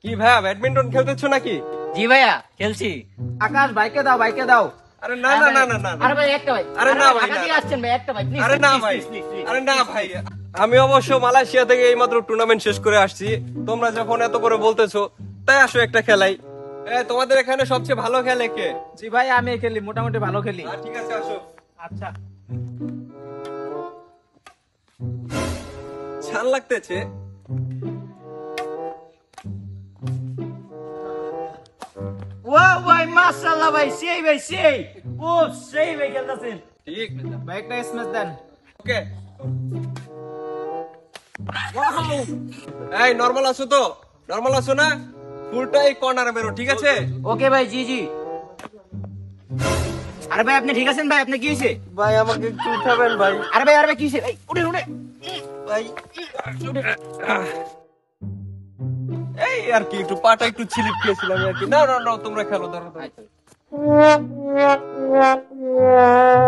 কি ভাইয়া ব্যাডমিন্টন খেলতেছো নাকি? জি ভাইয়া খেলছি। আকাশ বাইকে দাও, বাইকে দাও। আরে না না না না না না। আরে ভাই একটা ভাই, আরে না ভাই, ঢাকা না, থেকে না। আসছেন ভাই, একটা ভাই প্লিজ। আরে না ভাই, আরে না ভাই, আমি অবশ্য মালয়েশিয়া থেকে এইমাত্র টুর্নামেন্ট শেষ করে আসছি। তোমরা যখন এত করে বলতেছো, তাই আসো একটা খেলাই। তোমাদের এখানে সবচেয়ে ভালো খেলে কে? জি ভাই, আমি খেলি, মোটামুটি ভালো খেলি। ঠিক আছে, আসো। আচ্ছা। ছান লাগতেছে। ওয়াও ভাই, মাশাআল্লাহ ভাই, সেই ভাই সেই। ও সেই ভাই খেলতেছেন। ঠিক, ভাই একটা স্ম্যাশ দেন। ওকে। এই নরমাল আছো তো? নরমাল আছো না? ফুলটাই কর্নারে মেরো, ঠিক আছে? ওকে ভাই, জি জি। আরে ভাই আপনি ঠিক আছেন ভাই? আপনি কি হয়েছে? ভাই আমাকে একটু উঠাবেন ভাই। আরে ভাই কি হয়েছে ভাই? উঠে উঠে। ভাই এই আর কি একটু পাটা একটু ছিলিপ খেয়েছিলাম আর কি। না না না, তোমরা খেলো, ধরো ধরো।